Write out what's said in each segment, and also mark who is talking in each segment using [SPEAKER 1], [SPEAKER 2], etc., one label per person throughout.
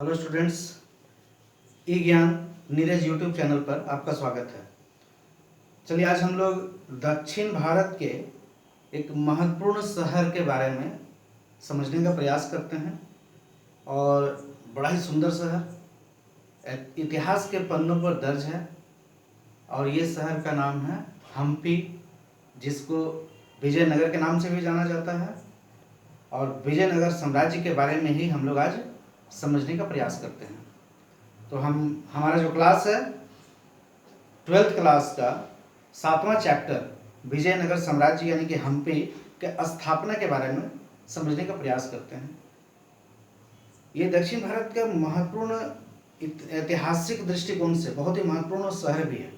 [SPEAKER 1] Hello students, ई ज्ञान Neeraj YouTube channel पर आपका स्वागत है। चलिए आज हम लोग दक्षिण भारत के एक महत्वपूर्ण शहर के बारे में समझने का प्रयास करते हैं। और बड़ा ही सुंदर शहर इतिहास के पन्नों पर दर्ज है। और ये शहर का नाम है हम्पी, जिसको विजयनगर के नाम से भी जाना जाता है। और विजयनगर साम्राज्य के बारे में ही हम लोग आज समझने का प्रयास करते हैं। तो हमारा जो क्लास है 12th क्लास का 7वां चैप्टर विजयनगर साम्राज्य यानी कि हम्पी के स्थापना के बारे में समझने का प्रयास करते हैं। ये दक्षिण भारत का महत्वपूर्ण ऐतिहासिक दृष्टिकोण से बहुत ही महत्वपूर्ण शहर भी है।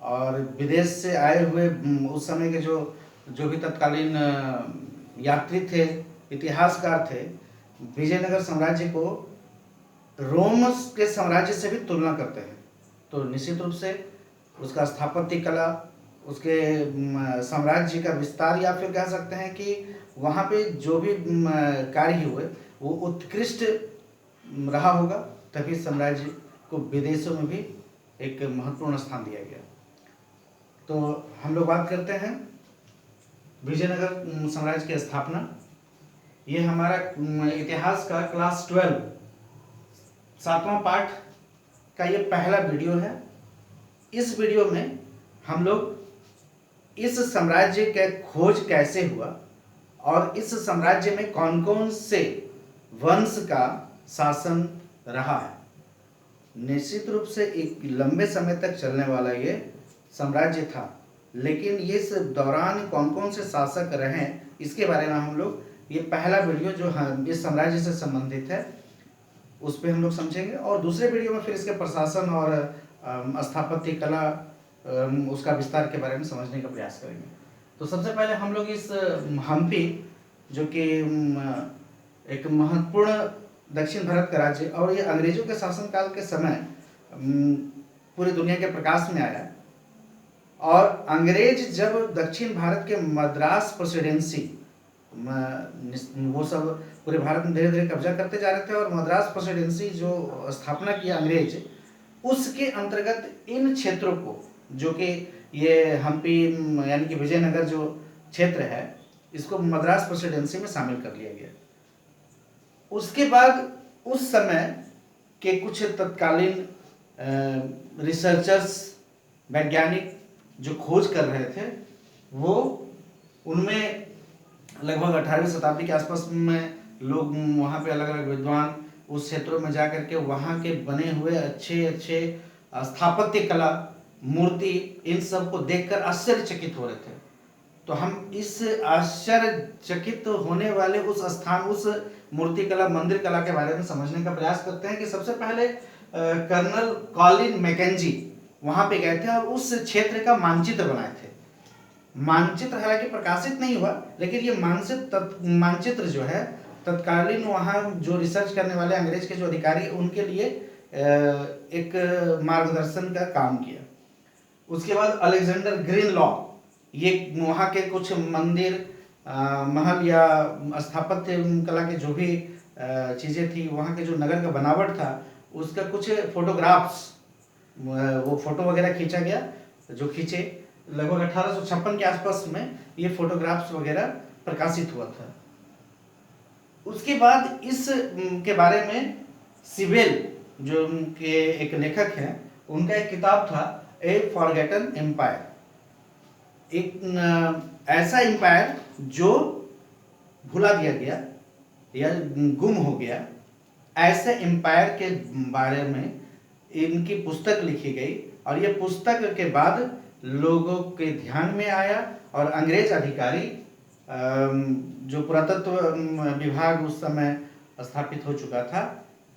[SPEAKER 1] और विदेश से आए हुए उस समय के जो भी तत्कालीन यात्री थे, इतिहासकार थे, विजयनगर साम्राज्य को रोम के साम्राज्य से भी तुलना करते हैं। तो निश्चित रूप से उसका स्थापत्य कला, उसके साम्राज्य का विस्तार, या फिर कह सकते हैं कि वहाँ पे जो भी कार्य हुए वो उत्कृष्ट रहा होगा, तभी साम्राज्य को विदेशों में भी एक महत्वपूर्ण स्थान दिया गया। तो हम लोग बात करते हैं विजयनगर साम्राज्य की स्थापना। ये हमारा इतिहास का क्लास 12 7वां पार्ट का ये पहला वीडियो है। इस वीडियो में हम लोग इस साम्राज्य के खोज कैसे हुआ और इस साम्राज्य में कौन कौन से वंश का शासन रहा है। निश्चित रूप से एक लंबे समय तक चलने वाला ये साम्राज्य था, लेकिन इस दौरान कौन कौन से शासक रहे इसके बारे में हम लोग ये पहला वीडियो जो इस साम्राज्य से संबंधित है उस पर हम लोग समझेंगे। और दूसरे वीडियो में फिर इसके प्रशासन और स्थापत्य कला, उसका विस्तार के बारे में समझने का प्रयास करेंगे। तो सबसे पहले हम लोग इस हम्पी, जो कि एक महत्वपूर्ण दक्षिण भारत का राज्य, और ये अंग्रेजों के शासनकाल के समय पूरी दुनिया के प्रकाश में आया। और अंग्रेज जब दक्षिण भारत के मद्रास प्रेसिडेंसी, वो सब पूरे भारत में धीरे धीरे कब्जा करते जा रहे थे, और मद्रास प्रेसिडेंसी जो स्थापना किया अंग्रेज, उसके अंतर्गत इन क्षेत्रों को, जो कि ये हम्पी यानी कि विजयनगर जो क्षेत्र है, इसको मद्रास प्रेसिडेंसी में शामिल कर लिया गया। उसके बाद उस समय के कुछ तत्कालीन रिसर्चर्स, वैज्ञानिक जो खोज कर रहे थे, वो उनमें लगभग 18वीं शताब्दी के आसपास में लोग वहाँ पे अलग अलग विद्वान उस क्षेत्रों में जा करके वहाँ के बने हुए अच्छे अच्छे स्थापत्य कला, मूर्ति, इन सब को देखकर आश्चर्यचकित हो रहे थे। तो हम इस आश्चर्यचकित होने वाले उस स्थान, उस मूर्ति कला, मंदिर कला के बारे में समझने का प्रयास करते हैं। कि सबसे पहले कर्नल कॉलिन मैकेंजी वहाँ पे गए थे और उस क्षेत्र का मानचित्र बनाए थे। मानचित्र हालांकि प्रकाशित नहीं हुआ, लेकिन ये मानचित्र जो है तत्कालीन वहाँ जो रिसर्च करने वाले अंग्रेज के जो अधिकारी, उनके लिए एक मार्गदर्शन का काम किया। उसके बाद अलेक्जेंडर ग्रीनलॉ, ये वहाँ के कुछ मंदिर, महल या स्थापत्य कला के जो भी चीज़ें थी, वहाँ के जो नगर का बनावट था, उसका कुछ फोटोग्राफ्स, वो फोटो वगैरह खींचा गया, जो खींचे लगभग 1856 के आसपास में ये फोटोग्राफ्स वगैरह प्रकाशित हुआ था। उसके बाद इस के बारे में सिबेल, जो उनके एक लेखक हैं, उनका एक किताब था ए फॉरगेटन एम्पायर, एक ऐसा एम्पायर जो भुला दिया गया या गुम हो गया, ऐसे एम्पायर के बारे में इनकी पुस्तक लिखी गई। और ये पुस्तक के बाद लोगों के ध्यान में आया, और अंग्रेज अधिकारी, जो पुरातत्व विभाग उस समय स्थापित हो चुका था,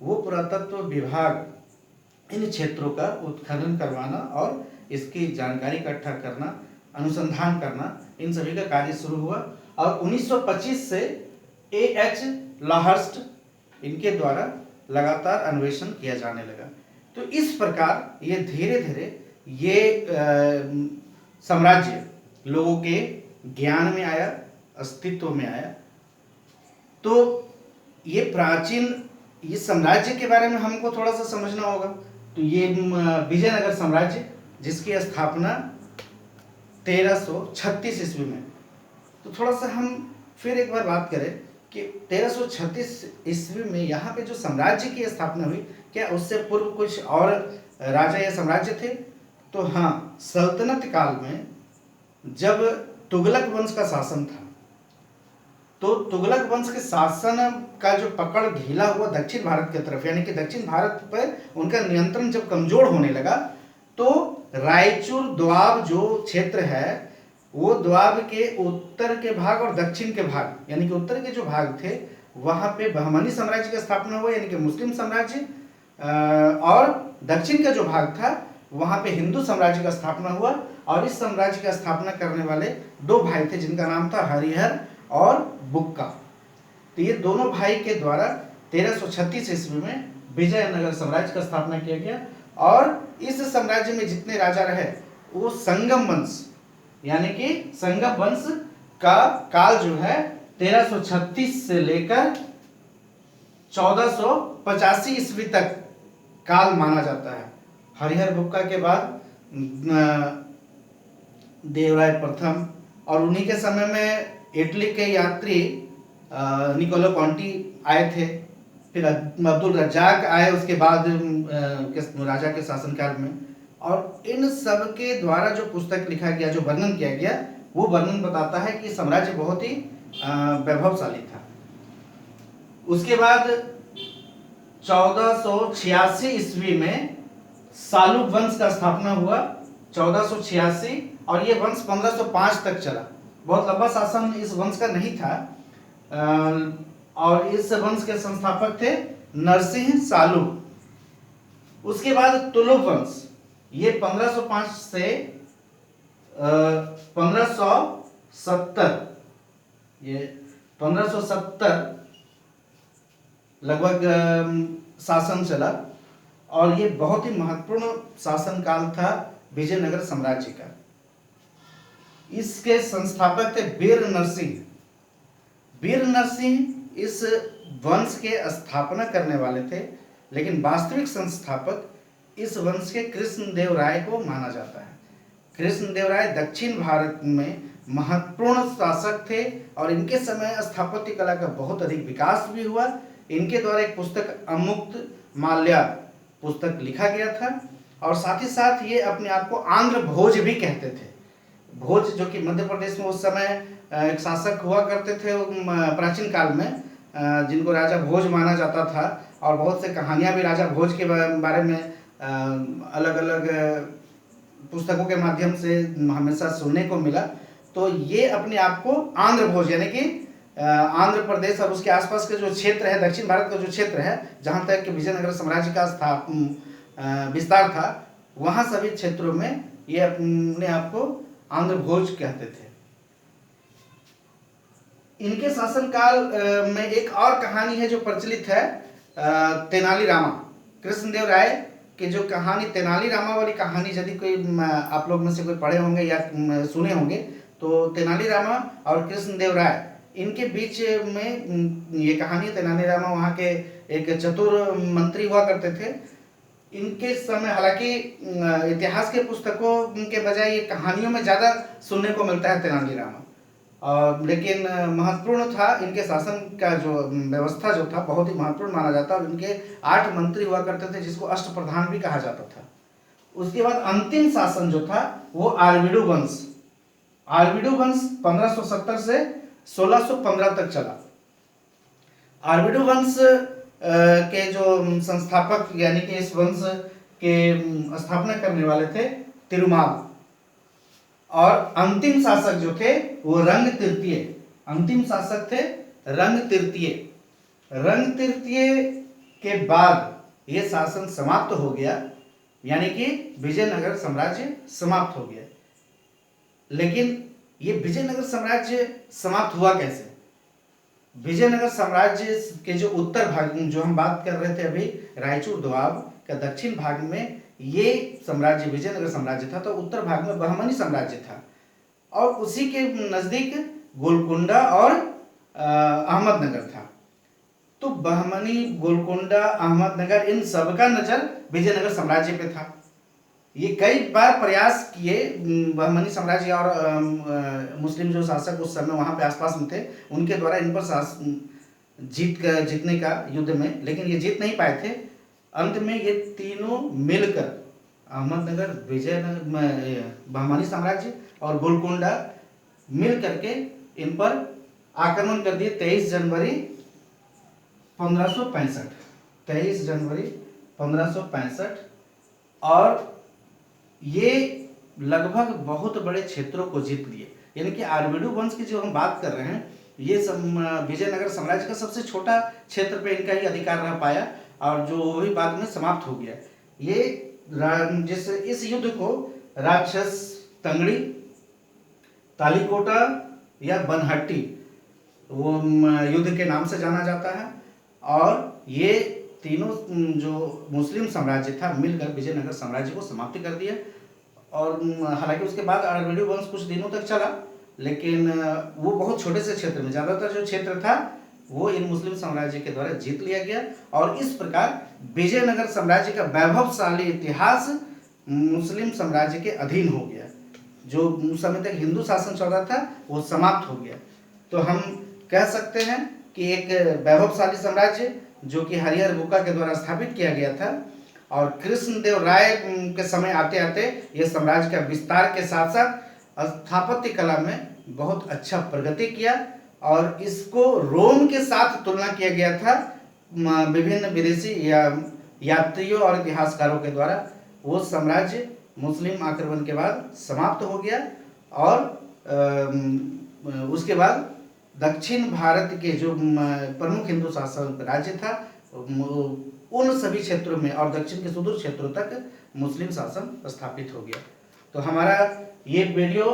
[SPEAKER 1] वो पुरातत्व विभाग इन क्षेत्रों का उत्खनन करवाना और इसकी जानकारी इकट्ठा करना, अनुसंधान करना, इन सभी का कार्य शुरू हुआ। और 1925 से A.H. लाहर्स्ट इनके द्वारा लगातार अन्वेषण किया जाने लगा। तो इस प्रकार ये धीरे धीरे ये साम्राज्य लोगों के ज्ञान में आया, अस्तित्व में आया। तो ये प्राचीन इस साम्राज्य के बारे में हमको थोड़ा सा समझना होगा। तो ये विजयनगर साम्राज्य जिसकी स्थापना 1336 ईस्वी में। तो थोड़ा सा हम फिर एक बार बात करें कि 1336 ईस्वी में यहाँ पे जो साम्राज्य की स्थापना हुई, क्या उससे पूर्व कुछ और राजा या साम्राज्य थे? तो हाँ, सल्तनत काल में जब तुगलक वंश का शासन था, तो तुगलक वंश के शासन का जो पकड़ ढीला हुआ दक्षिण भारत की तरफ, यानी कि दक्षिण भारत पर उनका नियंत्रण जब कमजोर होने लगा, तो रायचूर द्वाब जो क्षेत्र है, वो द्वाब के उत्तर के भाग और दक्षिण के भाग, यानी कि उत्तर के जो भाग थे वहां पे बहमनी साम्राज्य की स्थापना हुआ, यानी कि मुस्लिम साम्राज्य, और दक्षिण का जो भाग था वहां पे हिंदू साम्राज्य का स्थापना हुआ। और इस साम्राज्य की स्थापना करने वाले दो भाई थे जिनका नाम था हरिहर और बुक्का। तो ये दोनों भाई के द्वारा 1336 ईस्वी में विजयनगर साम्राज्य का स्थापना किया गया। और इस साम्राज्य में जितने राजा रहे वो संगम वंश, यानी कि संगम वंश का काल जो है 1336 से लेकर 1485 ईस्वी तक काल माना जाता है। हरिहर बुक्का के बाद देवराय प्रथम, और उन्हीं के समय में इटली के यात्री निकोलो कॉन्टी आए थे। फिर अब्दुल रज्जाक आए उसके बाद राजा के शासनकाल में। और इन सब के द्वारा जो पुस्तक लिखा गया, जो वर्णन किया गया, वो वर्णन बताता है कि साम्राज्य बहुत ही वैभवशाली था। उसके बाद 1486 ईस्वी में सालुक वंश का स्थापना हुआ, 1486, और ये वंश 1505 तक चला। बहुत लंबा शासन इस वंश का नहीं था। और इस वंश के संस्थापक थे नरसिंह सालुक। उसके बाद तुलुक वंश, ये 1505 से 1570, ये 1570 लगभग शासन चला। और ये बहुत ही महत्वपूर्ण शासन काल था विजयनगर साम्राज्य का। इसके संस्थापक थे वीर नरसिंह। वीर नरसिंह इस वंश के स्थापना करने वाले थे, लेकिन वास्तविक संस्थापक इस वंश के कृष्णदेव राय को माना जाता है। कृष्णदेव राय दक्षिण भारत में महत्वपूर्ण शासक थे और इनके समय स्थापत्य कला का बहुत अधिक विकास भी हुआ। इनके द्वारा एक पुस्तक अमुक्त माल्या पुस्तक लिखा गया था। और साथ ही साथ ये अपने आप को आंध्र भोज भी कहते थे। भोज जो कि मध्य प्रदेश में उस समय एक शासक हुआ करते थे प्राचीन काल में, जिनको राजा भोज माना जाता था। और बहुत से कहानियां भी राजा भोज के बारे में अलग अलग पुस्तकों के माध्यम से हमेशा सुनने को मिला। तो ये अपने आप को आंध्र भोज, यानी कि आंध्र प्रदेश और उसके आसपास के जो क्षेत्र है, दक्षिण भारत का जो क्षेत्र है, जहाँ तक कि विजयनगर साम्राज्य का विस्तार था, वहाँ सभी क्षेत्रों में ये अपने आप को आंध्र भोज कहते थे। इनके शासनकाल में एक और कहानी है जो प्रचलित है, तेनाली रामा। कृष्णदेव राय की जो कहानी तेनाली रामा वाली कहानी, यदि कोई आप लोग में से कोई पढ़े होंगे या सुने होंगे, तो तेनाली रामा और कृष्णदेव राय, इनके बीच में ये कहानी। तेनाली रामा वहाँ के एक चतुर मंत्री हुआ करते थे। इनके समय हालांकि इतिहास के पुस्तकों के बजाय ये कहानियों में ज़्यादा सुनने को मिलता है तेनाली रामा। लेकिन महत्वपूर्ण था इनके शासन का जो व्यवस्था जो था, बहुत ही महत्वपूर्ण माना जाता है। और इनके 8 मंत्री हुआ करते थे जिसको अष्टप्रधान भी कहा जाता था। उसके बाद अंतिम शासन जो था वो आरविडु वंश। आरविडु वंश 1570 से 1615 तक चला। आरविडु वंश के जो संस्थापक, यानी कि इस वंश के स्थापना करने वाले थे तिरुमाल। और अंतिम शासक जो थे वो रंग तृतीय। अंतिम शासक थे रंग तृतीय। रंग तृतीय के बाद ये शासन समाप्त हो गया, यानी कि विजयनगर साम्राज्य समाप्त हो गया। लेकिन ये विजयनगर साम्राज्य समाप्त हुआ कैसे? विजयनगर साम्राज्य के जो उत्तर भाग, जो हम बात कर रहे थे अभी, रायचूर दोआब का दक्षिण भाग में ये साम्राज्य विजयनगर साम्राज्य था। तो उत्तर भाग में बहमनी साम्राज्य था और उसी के नज़दीक गोलकुंडा और अहमदनगर था। तो बहमनी, गोलकोंडा, अहमदनगर, इन सबका नजर विजयनगर साम्राज्य पे था। ये कई बार प्रयास किए बहमनी साम्राज्य और मुस्लिम जो शासक उस समय वहाँ पे आसपास में थे, उनके द्वारा इन पर जीतने का युद्ध में, लेकिन ये जीत नहीं पाए थे। अंत में ये तीनों मिलकर अहमदनगर, विजयनगर, बहमनी साम्राज्य और गोलकोंडा मिल करके इन पर आक्रमण कर दिए 23 जनवरी 1565। 23 जनवरी 1565। और ये लगभग बहुत बड़े क्षेत्रों को जीत लिए। यानी कि आर्वेडु वंश की जो हम बात कर रहे हैं, ये विजयनगर साम्राज्य का सबसे छोटा क्षेत्र पे इनका ही अधिकार रह पाया, और जो भी बाद में समाप्त हो गया। ये जिस इस युद्ध को राक्षस तंगड़ी, तालीकोटा या बनहट्टी वो युद्ध के नाम से जाना जाता है। और ये तीनों जो मुस्लिम साम्राज्य था मिलकर विजयनगर साम्राज्य को समाप्ति कर दिया। और हालांकि उसके बाद आर्वेडु वंश कुछ दिनों तक चला, लेकिन वो बहुत छोटे से क्षेत्र में, ज़्यादातर जो क्षेत्र था वो इन मुस्लिम साम्राज्य के द्वारा जीत लिया गया। और इस प्रकार विजयनगर साम्राज्य का वैभवशाली इतिहास मुस्लिम साम्राज्य के अधीन हो गया। जो उस समय तक हिंदू शासन चल रहा था वो समाप्त हो गया। तो हम कह सकते हैं कि एक वैभवशाली साम्राज्य जो कि हरिहर बुक्का के द्वारा स्थापित किया गया था, और कृष्णदेव राय के समय आते आते ये साम्राज्य का विस्तार के साथ साथ स्थापत्य कला में बहुत अच्छा प्रगति किया। और इसको रोम के साथ तुलना किया गया था विभिन्न विदेशी यात्रियों और इतिहासकारों के द्वारा। वो साम्राज्य मुस्लिम आक्रमण के बाद समाप्त हो गया। और उसके बाद दक्षिण भारत के जो प्रमुख हिंदू शासन राज्य था उन सभी क्षेत्रों में और दक्षिण के सुदूर क्षेत्रों तक मुस्लिम शासन स्थापित हो गया। तो हमारा ये वीडियो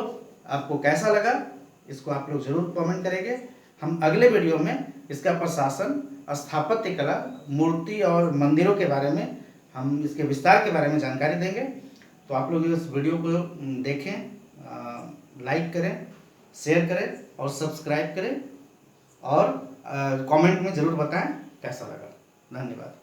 [SPEAKER 1] आपको कैसा लगा, इसको आप लोग जरूर कमेंट करेंगे। हम अगले वीडियो में इसका प्रशासन, स्थापत्य कला, मूर्ति और मंदिरों के बारे में, हम इसके विस्तार के बारे में जानकारी देंगे। तो आप लोग इस वीडियो को देखें, लाइक करें, शेयर करें और सब्सक्राइब करें, और कमेंट में ज़रूर बताएं कैसा लगा। धन्यवाद।